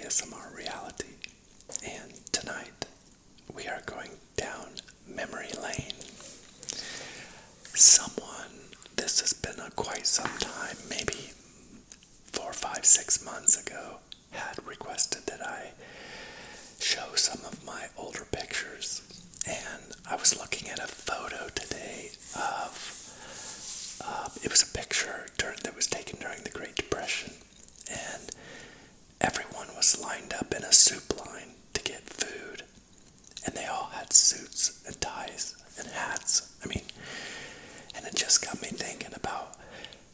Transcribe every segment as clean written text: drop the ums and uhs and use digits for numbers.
ASMR Reality, and tonight we are going down memory lane. This has been quite some time, maybe 4, 5, 6 months ago, had requested that I show some of my older pictures, and I was looking at a photo today of, it was a picture that was taken during the Great Depression, and everyone was lined up in a soup line to get food, and they all had suits and ties and hats. And it just got me thinking about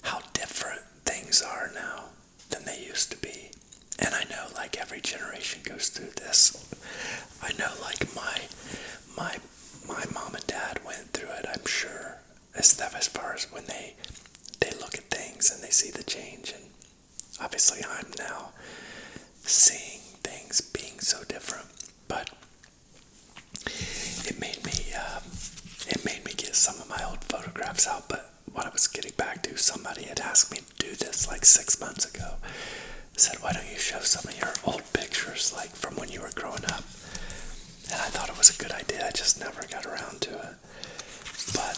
how different things are now than they used to be. And I know, like, every generation goes through this. I know, like, my mom and dad went through it, I'm sure, as far as when they look at things and they see the change. And obviously I'm now seeing things being so different. But it made me get some of my old photographs out. But what I was getting back to, somebody had asked me to do this like 6 months ago. Said, why don't you show some of your old pictures, like from when you were growing up? And I thought it was a good idea. I just never got around to it. But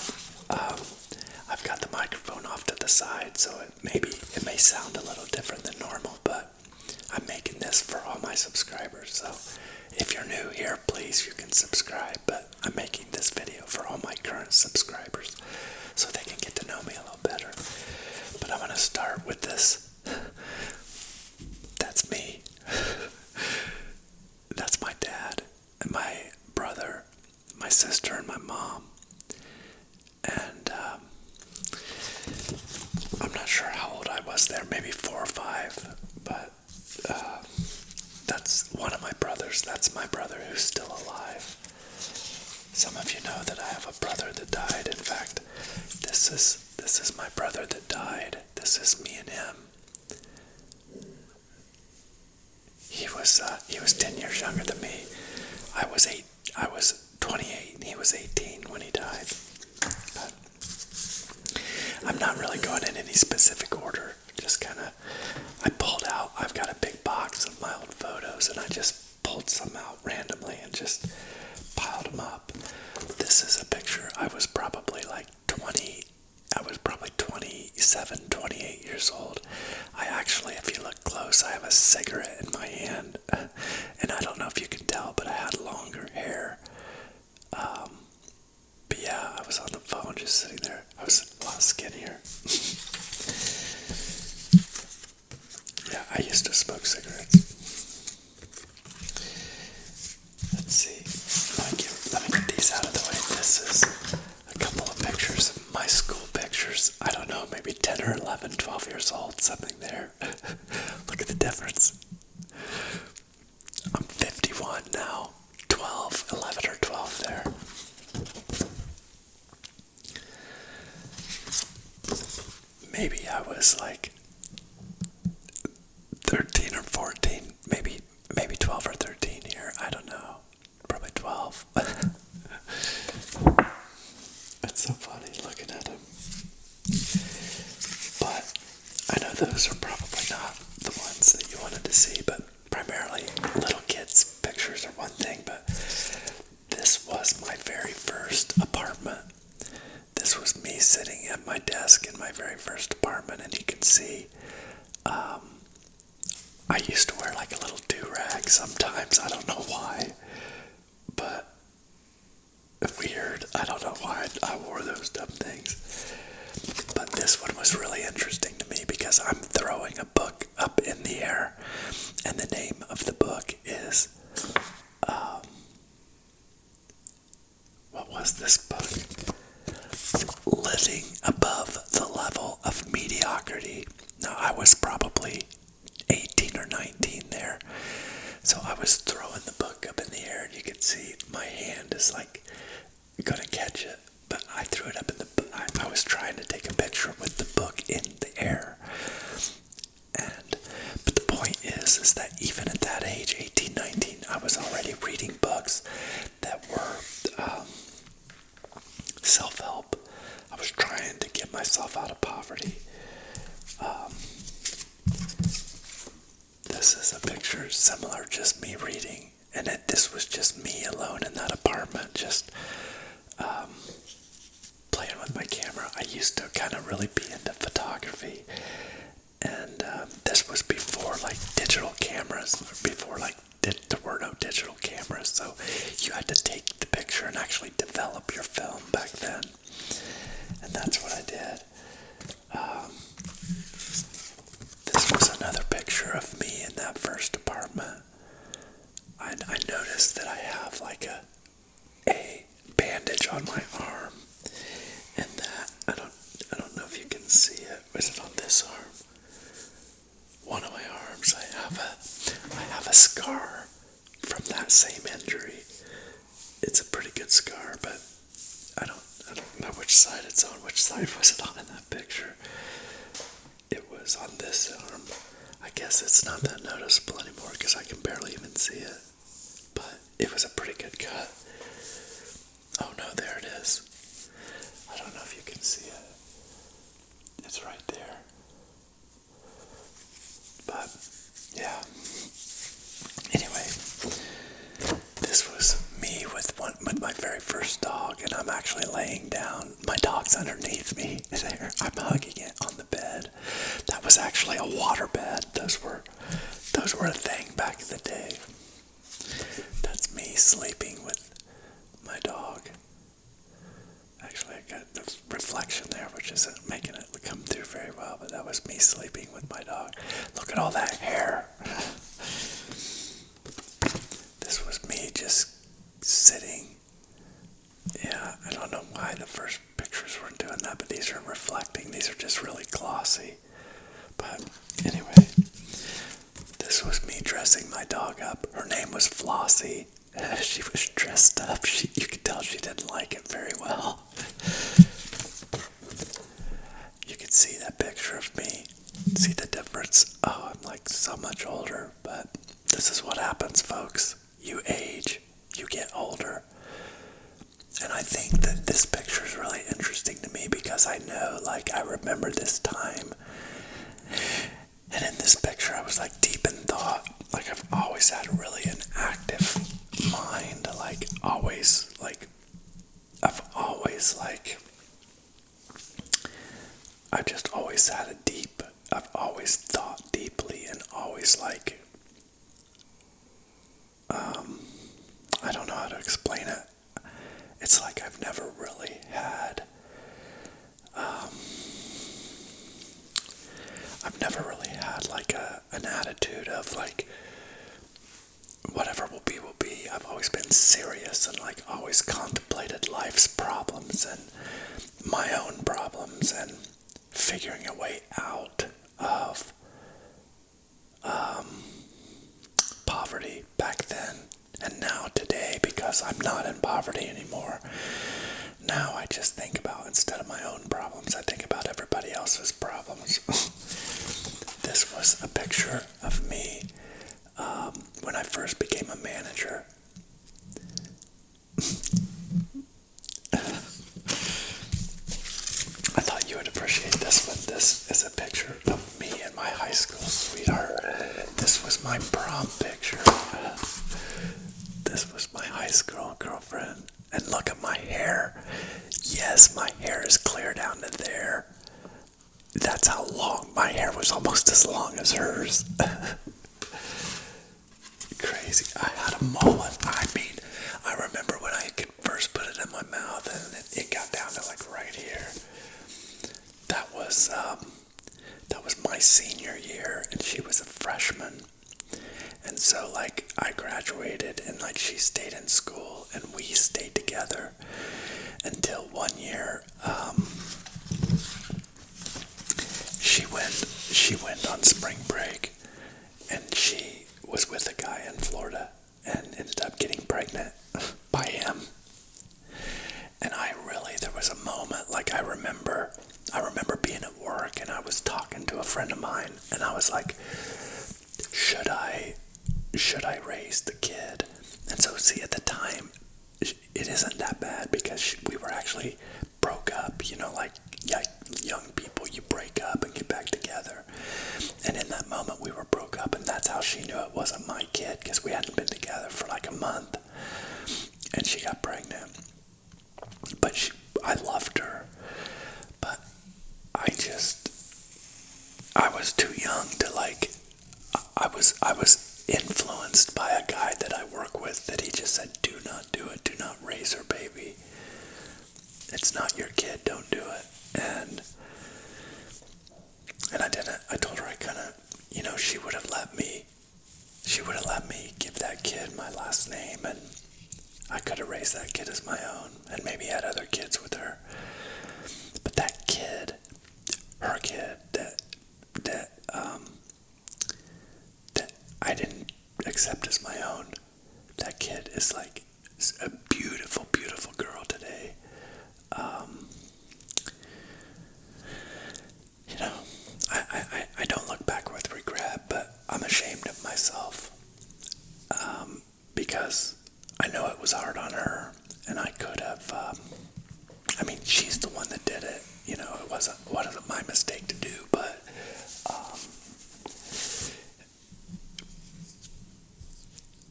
I've got the microphone off to the side, so it may sound a little different than normal, but I'm making this for all my subscribers. So if you're new here, please, you can subscribe. But I'm making this video for all my current subscribers so they can get to know me a little better. But I'm going to start with this. That's me. That's my dad and my brother, my sister, and my mom. And I'm not sure how old I was there, maybe 4 or 5, but that's one of my brothers. That's my brother who's still alive. Some of you know that I have a brother that died. In fact, this is my brother that died. This is me and him. He was 10 years younger than me. I was 28 and he was 18 when he died. But I'm not really going in any specific order. Just kind of, I've got a big box of my old photos, and I just pulled some out randomly and just piled them up. This is a picture. I was probably 27, 28 years old. I actually, if you look close, I have a cigarette in my hand. And I don't know if you can tell, but I had longer hair. But yeah, I was on the phone just sitting there. I was a lot skinnier. Yeah, I used to smoke cigarettes. Let's see. Let me get these out of the way. This is a couple of pictures of my school pictures. I don't know, maybe 10 or 11, 12 years old, something there. Look at the difference. I'm 51 now. 11 or 12 there. Maybe I was like 13 or 14, maybe 12 or 13 here. I don't know. Probably 12. It's so funny looking at him. But I know those are probably not the ones that you wanted to see, but primarily little kids' pictures are one thing, but this was my very first apartment. This was me sitting at my desk in my very first apartment, and you can see I used to wear like a little do-rag sometimes. I don't know why, but weird. I don't know why I wore those dumb things. But this one was really interesting to me because I'm throwing a book up in the air, and the name of the book is, what was this book? Living Above the Level of Mediocrity. Now, I was probably 18 or 19 there, so I was throwing the book up in the air, and you can see my hand is like gonna catch it, but I threw it up in the, I was trying to take a picture with the book in the air. But the point is that even at that age, 18, 19, I was already reading books that were self-help. I was trying to get myself out of poverty. this is a picture similar, just me reading. And this was just me alone in that apartment, just playing with my camera. I used to kind of really be into photography. And this was before like digital cameras, before like there were no digital cameras. So you had to take the picture and actually develop your film back then. And that's what I did. This was another picture of me in that first apartment. I noticed that I have like a bandage on my arm, and that I don't know if you can see it. Is it on this arm? One of my arms, I have a scar from that same injury. It's a pretty good scar, but I don't know which side it's on. Which side was it on in that picture? It was on this arm. I guess it's not that noticeable anymore because I can barely even see it. But it was a pretty good cut. Oh no, there it is. I don't know if you can see it. It's right there. But yeah. Anyway, this was me with my very first dog, and I'm actually laying down. My dog's underneath me there. I'm hugging it on the bed. That was actually a water bed. Those were a thing back in the day. That's me sleeping with my dog. Actually, I got the reflection there, which isn't making it come through very well, but that was me sleeping with my dog. Look at all that hair. This was me just sitting. Yeah, I don't know why the first pictures weren't doing that, but these are reflecting. These are just really glossy. But anyway, this was me dressing my dog up. Her name was Flossie. She was dressed up. You could tell she didn't like it very well. You can see that picture of me. See the difference? Oh, I'm like so much older, but this is what happens, folks. You age, you get older. And I think that this picture is really interesting to me because I know, like, I remember this time. And in this picture, I was like deep in thought. Like, I've always had really an active mind. Like, always, like, I've just always had I've always thought deeply and always like, I don't know how to explain it. It's like I've never really had, like an attitude of like, whatever will be, will be. I've always been serious and like always contemplated life's problems and my own problems and figuring a way out of poverty back then and now today, because I'm not in poverty anymore. Now I just think about, instead of my own problems, I think about everybody else's problems. This was a picture of me when I first became a manager. I thought you would appreciate this one. This is a picture of me and my high school sweetheart. This was my prom picture. This was my high school girlfriend. And look at my hair. Yes, my hair is clear down to there. That's how long. My hair was almost as long as hers. Crazy. I had a mullet. I mean, I remember when I could first put it in my mouth and it got down to like right here. That was my senior year and she was a freshman. And so like I graduated and like she stayed in school and we stayed together until one year she went on spring break and she was with a guy in Florida and ended up getting pregnant by him. And there was a moment, like I remember being at work and I was talking to a friend of mine and I was like, should I raise the kid? And so see, at the time, it isn't that bad because we were actually broke up, you know, like young people, you break up and get back together. And in that moment we were broke up and that's how she knew it wasn't my kid because we hadn't been together for like a month, and she got pregnant. But I loved her, but I was too young to like. I was influenced by a guy that I work with that he just said, "Do not do it. Do not raise her baby. It's not your kid. Don't do it." And I didn't. I told her I couldn't. She would have let me. She would have let me give that kid my last name, and I could have raised that kid as my own, and maybe had other kids with her. But that kid, her kid, that I didn't accept as my own. That kid is like a beautiful, beautiful girl today. I don't look back with regret, but I'm ashamed of myself because I know it was hard on her, and I could have. She's the one that did it. It wasn't my mistake to do, but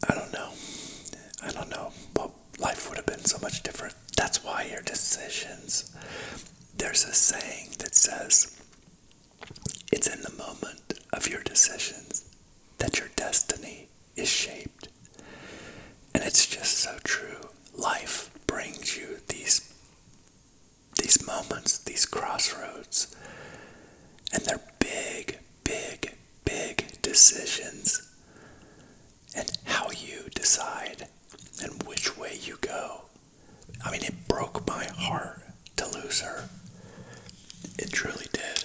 I don't know. Well, life would have been so much different. That's why your decisions. There's a saying that says, "It's in the moment of your decisions that your destiny is shaped." And it's just so true. Life brings you these moments, these crossroads, and they're big, big, big decisions. And how you decide and which way you go. It broke my heart to lose her. It truly did.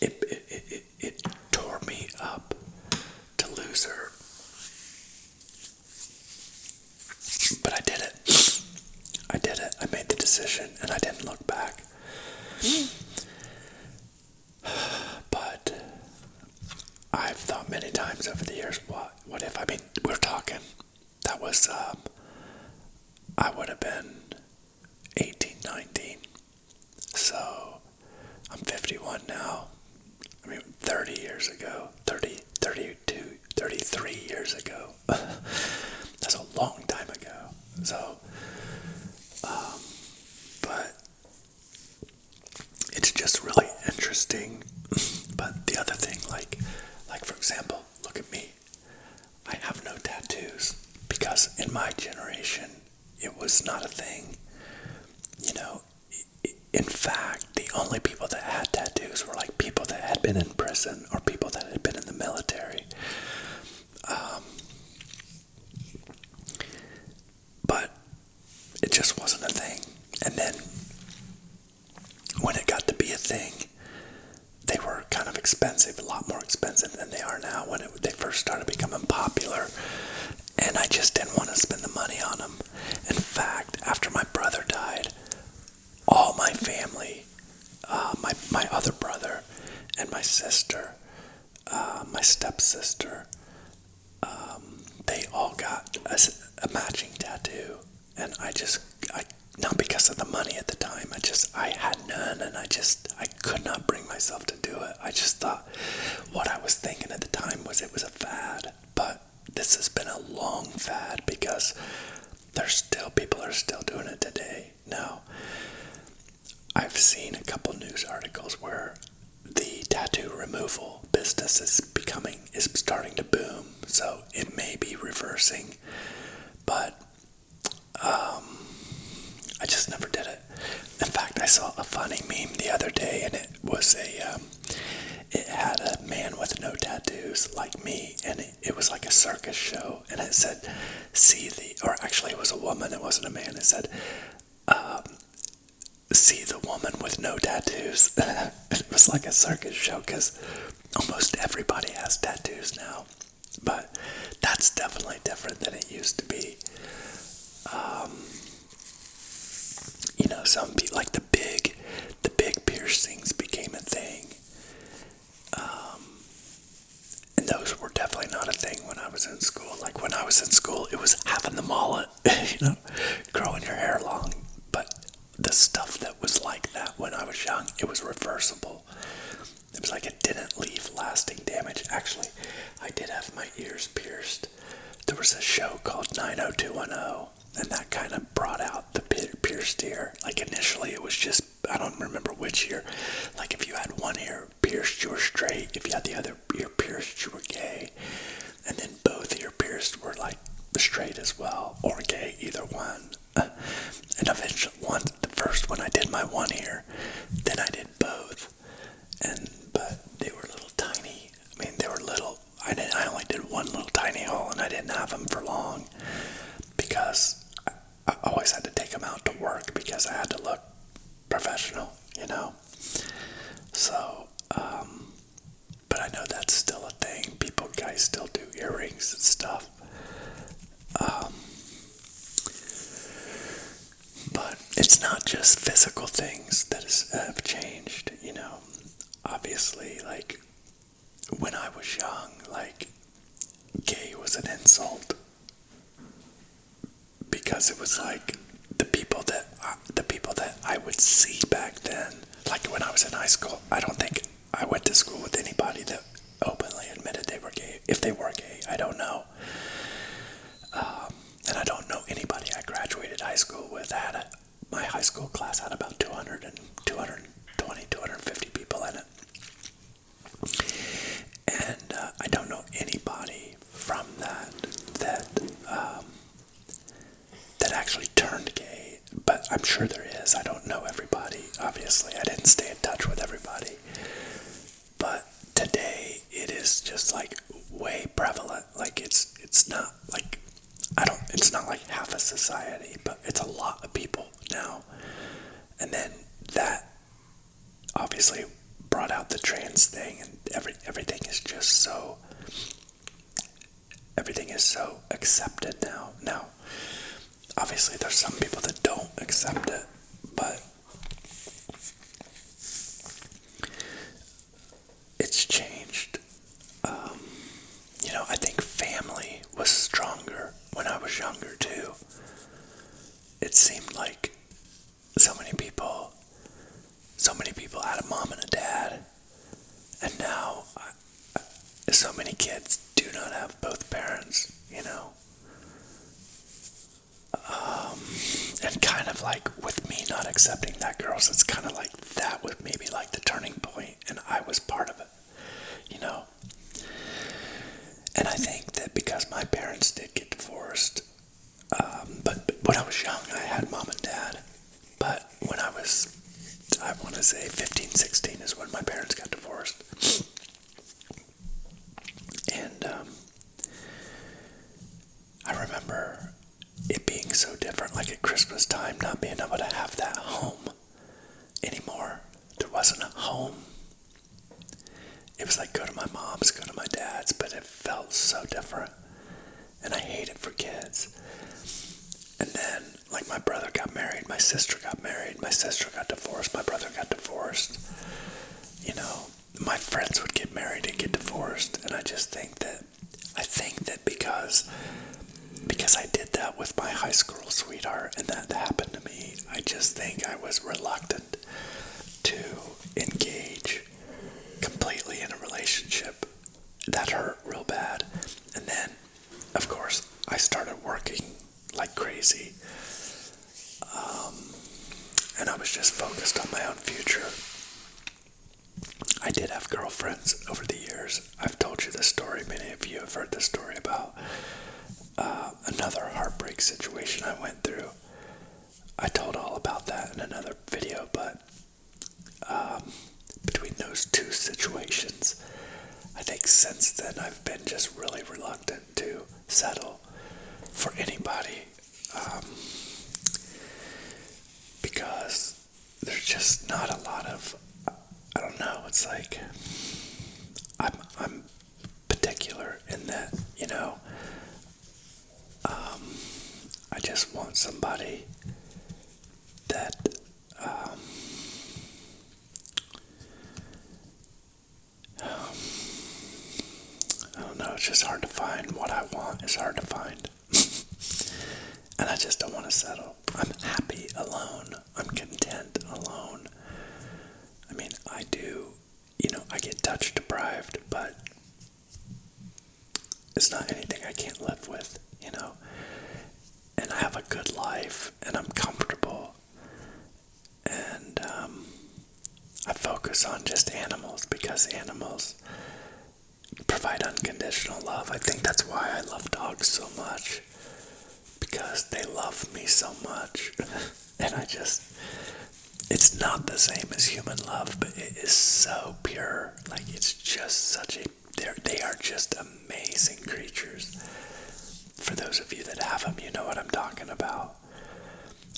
It tore me up to lose her. But I did it. I made the decision, and I didn't look back. But I've thought many times over the years, what if, we're talking, that was, I would have been 18, 19. So, I'm 51 now. 30 years ago, 30, 32, 33 years ago. That's a long time ago. So, but it's just really interesting. But the other thing, like for example, look at me. I have no tattoos because in my generation, it was not a thing. In fact, the only people that had tattoos were like people that had been in prison or people that had been in the military. But it just wasn't a thing. And then when it got to be a thing, they were kind of expensive, a lot more expensive than they are now when they first started becoming popular. And I just didn't want to spend the money on them. In fact, after my brother died, all my family, my other brother and my sister, my stepsister, they all got a matching tattoo. And I not because of the money at the time, I had none, and I could not bring myself to do it. I just thought what I was thinking at the time was it was a fad. But this has been a long fad because people are still doing it today. Now, I've seen a couple news articles where the tattoo removal business is starting to boom, so it may be reversing, but I just never did it. In fact, I saw a funny meme the other day, and it had a man with no tattoos like me, and it was like a circus show, and it said, or actually it was a woman, it wasn't a man, it said, "See the woman with no tattoos." It was like a circus show because almost everybody has tattoos now, but that's definitely different than it used to be. Some people, like the big piercings became a thing. And those were definitely not a thing when I was in school. Like when I was in school, it was having the mullet, growing your hair long. But the stuff that was like that when I was young, it was reversible. was like it didn't leave lasting damage. Actually, I did have my ears pierced. There was a show called 90210, and that kind of brought out the pierced ear. Like initially it was just, I don't remember which ear. Like if you had one ear pierced, you were straight. If you had the other ear pierced, you were gay. And then both ear pierced were like straight as well, or gay, either one. And eventually, the first one I did my one ear, then I did both. But they were little tiny. I mean, they were little. I only did one little tiny hole, and I didn't have them for long because I always had to take them out to work because I had to look professional, you know. So, but I know that's still a thing. Guys still do earrings and stuff. But it's not just physical things that have changed, you know. Obviously, like, when I was young, like, gay was an insult. Because it was like, the people that I would see back then, like when I was in high school, I don't think I went to school with anybody that openly admitted they were gay. If they were gay, I don't know. And I don't know anybody I graduated high school with. My high school class had about 250 people in it. And I don't know anybody from that actually turned gay. But I'm sure there is. I don't know everybody, obviously. I didn't stay in touch with everybody. But today, it is just like way prevalent. Like it's not like, it's not like half a society, but it's a lot of people now. And then that obviously brought out the trans thing, and everything is just so, everything is so accepted now. Now, obviously there's some people that don't accept it, but it's changed. You know, I think family was stronger when I was younger too. It seemed like so many people had a mom and a dad, and now so many kids do not have both parents, you know. And kind of like with me not accepting that girls, it's kind of like that was maybe like the turning point, and I was part of it, you know. And I think that because my parents did get divorced, but when I was young, I had mom and dad. But when I want to say 15, 16 is when my parents got divorced. And I remember it being so different, like at Christmas time, not being able to have that home anymore. There wasn't a home. It was like go to my mom's, go to my dad's, but it felt so different. And I hate it for kids. And then, like, my brother got married, my sister got married, my sister got divorced, my brother got divorced. You know, my friends would get married and get divorced, and I think that because I did that with my high school sweetheart, and that happened to me, I just think I was reluctant to engage completely in a relationship. That hurt real bad. And then, of course, I started working like crazy. And I was just focused on my own future. I did have girlfriends over the years. I've told you this story. Many of you have heard this story about another heartbreak situation I went through. I told all about that in another video, but between those two situations, I think since then I've been just really reluctant to settle for anybody, because there's just not a lot of, I don't know, it's like I'm particular in that, you know, I just want somebody that I don't know, it's just hard to find. What I want is hard to find. And I just don't want to settle. I'm happy alone. I'm content alone. I mean, I do, you know, I get touch deprived, but it's not anything I can't live with, you know. And I have a good life, and I'm comfortable, and I focus on just animals because animals provide unconditional love. I think that's why I love dogs so much, because they love me so much. And it's not the same as human love, but it is so pure. Like, it's just they are just amazing creatures. For those of you that have them, you know what I'm talking about.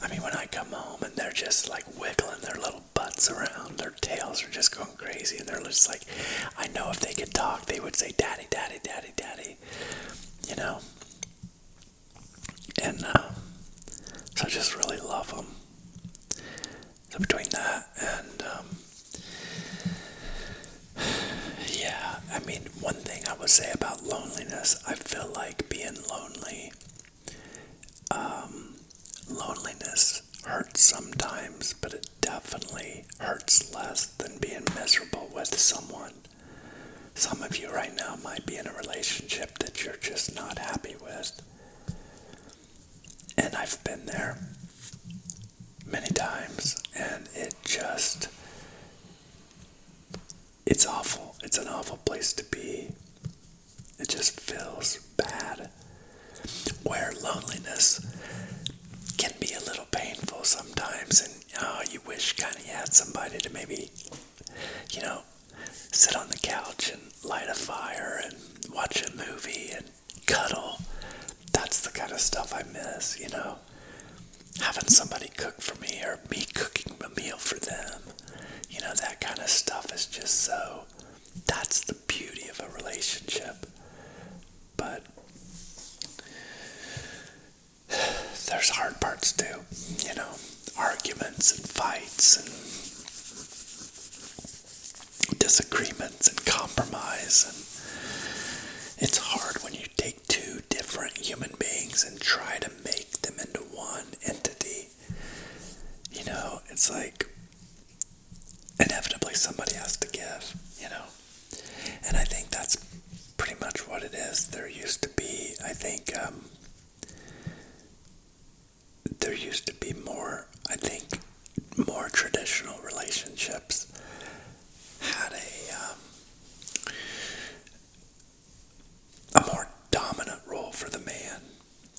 I mean, when I come home and they're just like wiggling their little butts around, their tails are just going crazy, and they're just like, I know if they could talk, they would say, daddy, daddy, daddy, daddy, you know? And so I just really love them. So between that and, yeah, I mean, one thing I would say about loneliness, I feel like being lonely, loneliness hurts sometimes, but it definitely hurts less than being miserable with someone. Some of you right now might be in a relationship that you're just not happy with. And I've been there many times, and it's awful. It's an awful place to be. It just feels bad. Where loneliness can be a little painful sometimes, and you wish kind of you had somebody to maybe, sit on the couch and light a fire and watch a movie and cuddle. That's the kind of stuff I miss, having somebody cook for me or me cooking a meal for them. That kind of stuff is just that's the beauty of a relationship. But there's hard parts too, arguments and fights and disagreements and compromise. And it's hard when you take two different human beings and try to make them into one entity. It's like inevitably somebody has to give, And I think that's pretty much what it is. There used to be more traditional relationships had a more dominant role for the man.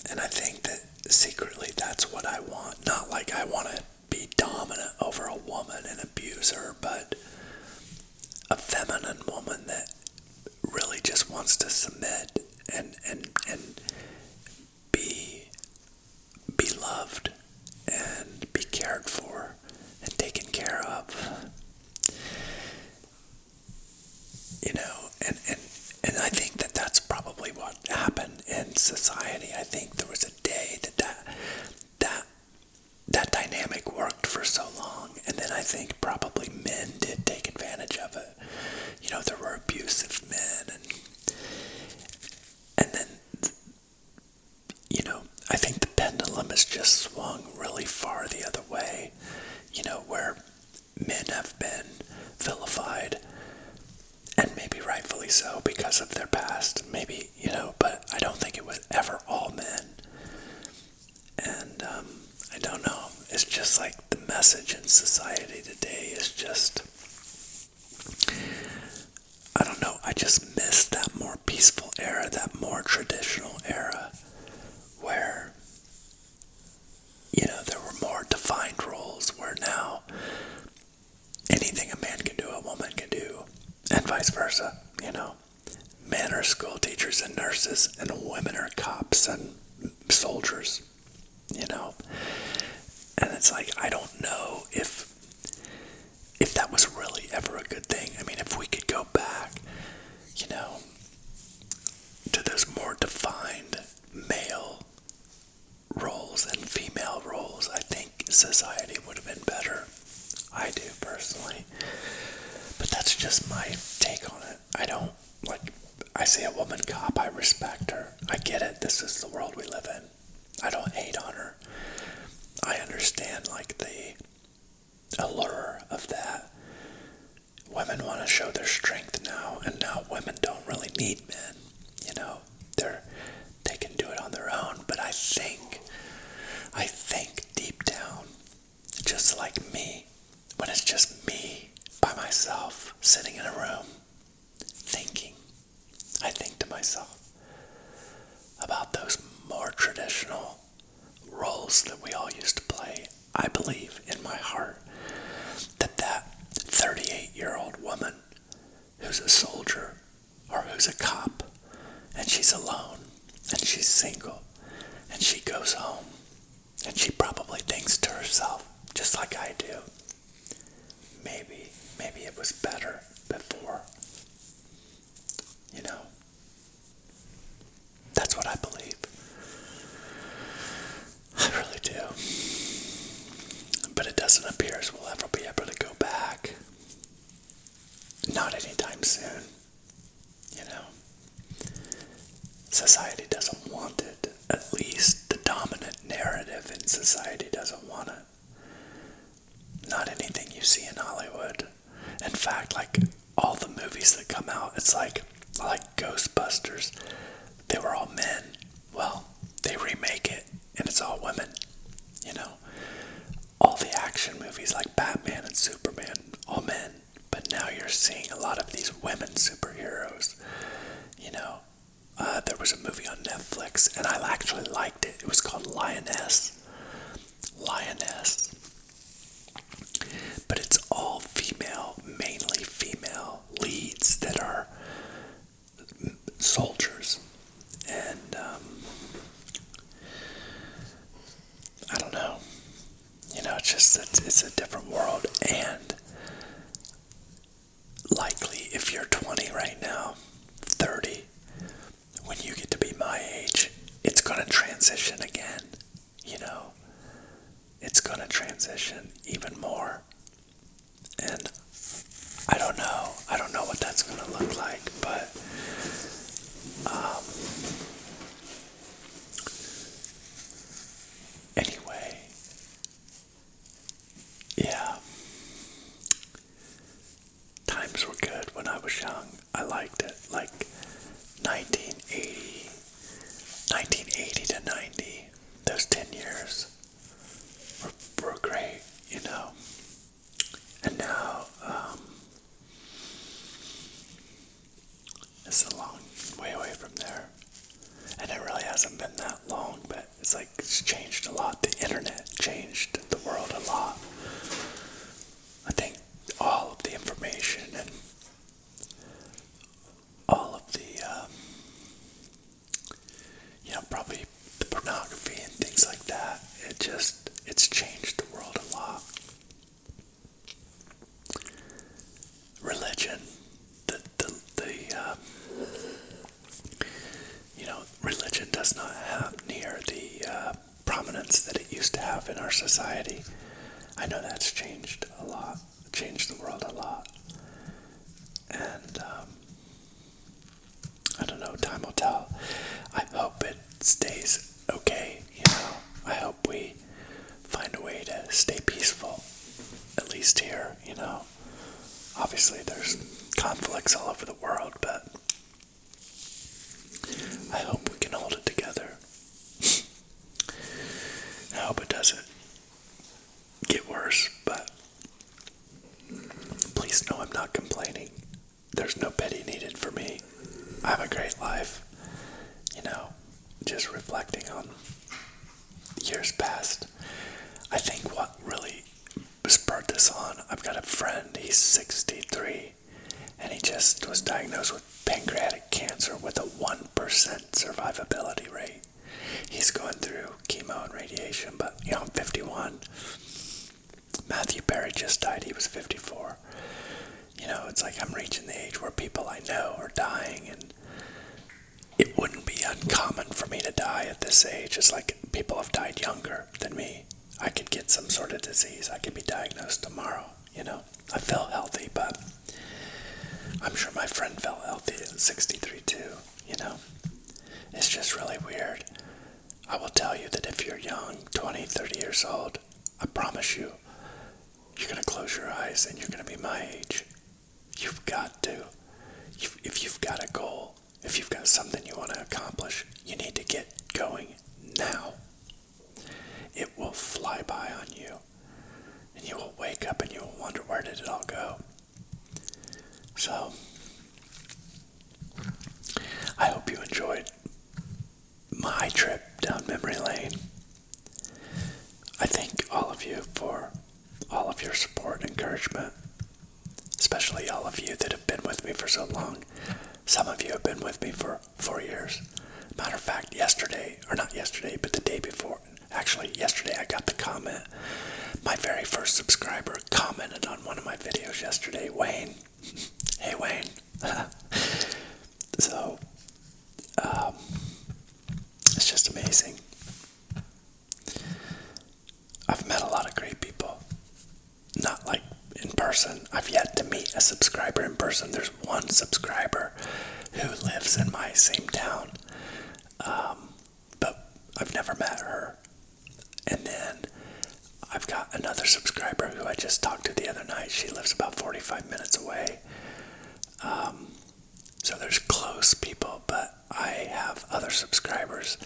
And I think that secretly that's what I want. Not like I want to be dominant over a woman and abuse her, but a feminine woman that really just wants to submit and be loved and be cared for and taken care of. And I think that that's probably what happened in society. I think there was a day that dynamic worked for so long, and then I think probably men did take advantage of it. There were abusive men, and then I think the pendulum has just swung really far the other way, where men have been vilified, and maybe rightfully so because of their past, maybe, but I don't think it was ever all men. And I don't know, it's just like the message in society today is just, I don't know, I just miss that more peaceful era, that more traditional era, where, there were more defined roles, where now anything a man can do, a woman can do, and vice versa, Men are school teachers and nurses, and women are cops and soldiers, And it's like, I don't know if that was really ever a good thing. I mean, if we could go back, to those more defined male roles and female roles, I think society would have been better. I do, personally. But that's just my take on it. I see a woman cop, I respect her. I get it, this is the world we live in. I don't hate on her. I understand, the allure of that. women want to show their strength now, and now women don't really need men. You know, they can do it on their own. But I think deep down, just like me, when it's just me by myself sitting in a room thinking, I think to myself about those more traditional roles that we all used to play. I believe in my heart that 38-year-old woman who's a soldier or who's a cop, and she's alone and she's single and she goes home and she probably thinks to herself, just like I do, maybe it was better before. You know, that's what I believe. I really do. But it doesn't appear as we'll ever be able to go back. Not anytime soon. You know, society doesn't want it. At least the dominant narrative in society doesn't want it. Not anything you see in Hollywood. In fact, like all the movies that come out, it's like Ghostbusters. They were all men. Well, they remake it and it's all women. You know, all the action movies like Batman and Superman, all men. But now you're seeing a lot of these women superheroes. You know, there was a movie on Netflix, and I actually liked it. It was called Lioness. But it's all female, mainly female leads that are soldiers. And, I don't know. You know, it's a different world. And likely, if you're 20 right now, 30, when you get to be my age, it's going to transition again. You know, it's going to transition even more. And I don't know what that's going to look like, but anyway, yeah, times were good when I was young. I liked it. Like 1980 to 90, those 10 years were great, you know. And now, it's a long way away from there. And it really hasn't been that long, but it's changed a lot. The internet changed the world a lot. I think all of the information and all of the, probably the pornography and things like that, it's changed the world a lot. Religion, religion does not have near the prominence that it used to have in our society. I know that's changed a lot, changed the world a lot. And I don't know, time will tell. I hope it stays okay, I hope we find a way to stay peaceful, at least here, Obviously there's conflicts all over the world, but I hope we can hold it together. I hope it doesn't get worse, but please know I'm not complaining. There's no pity needed for me. I have a great life, just reflecting on years past. I think what really spurred this on, I've got a friend, he's 63, and he just was diagnosed with pancreatic cancer with a 1% survivability rate. He's going through chemo and radiation, but, I'm 51. Matthew Perry just died, he was 54. It's like I'm reaching the age where people I know are dying, and it wouldn't be uncommon for me to die at this age. It's like people have died younger than me. I could get some sort of disease. I could be diagnosed tomorrow, I feel healthy, but I'm sure my friend felt healthy at 63 too, It's just really weird. I will tell you that if you're young, 20, 30 years old, I promise you, you're going to close your eyes and you're going to be my age. You've got to. If you've got a goal, if you've got something you want to accomplish, you need to get going now. It will fly by on you, and you will wake up and you will wonder, where did it all go? So, I hope you enjoyed my trip down memory lane. I thank all of you for all of your support and encouragement, especially all of you that have been with me for so long. Some of you have been with me for 4 years. Matter of fact, yesterday, or not yesterday, but the day before, actually yesterday, I got the comment. My very first subscriber commented on one of my videos yesterday, Wayne. Hey, Wayne. So, it's just amazing. I've met a lot of great people. Not like in person. I've yet to meet a subscriber in person. There's one subscriber who lives in my same town. But I've never met her. And then I've got another subscriber who I just talked to the other night. She lives about 45 minutes away. So there's close people, but I have other subscribers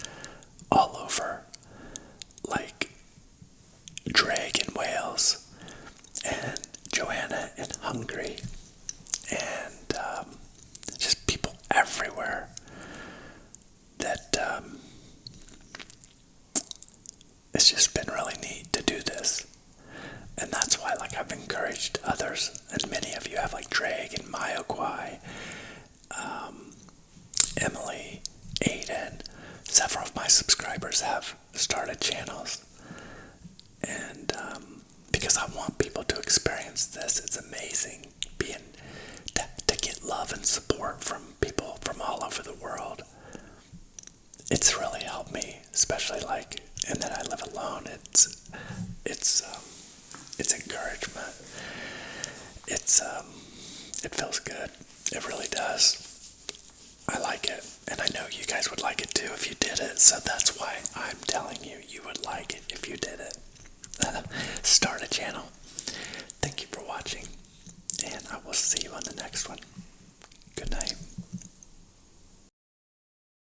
all over, like Drake in Wales, and Joanna in Hungary, and just people everywhere that it's just been really neat to do this. And that's why, like, I've encouraged others, and many of you have, like Drake and Mayoquai, Emily, Aiden. Several of my subscribers have started channels, and because I want people to experience this. It's amazing to get love and support from people from all over the world. It's really helped me, especially like, and that I live alone. It's encouragement. It feels good. It really does. I like it, and I know you guys would like it too if you did it, so that's why I'm telling you, you would like it if you did it.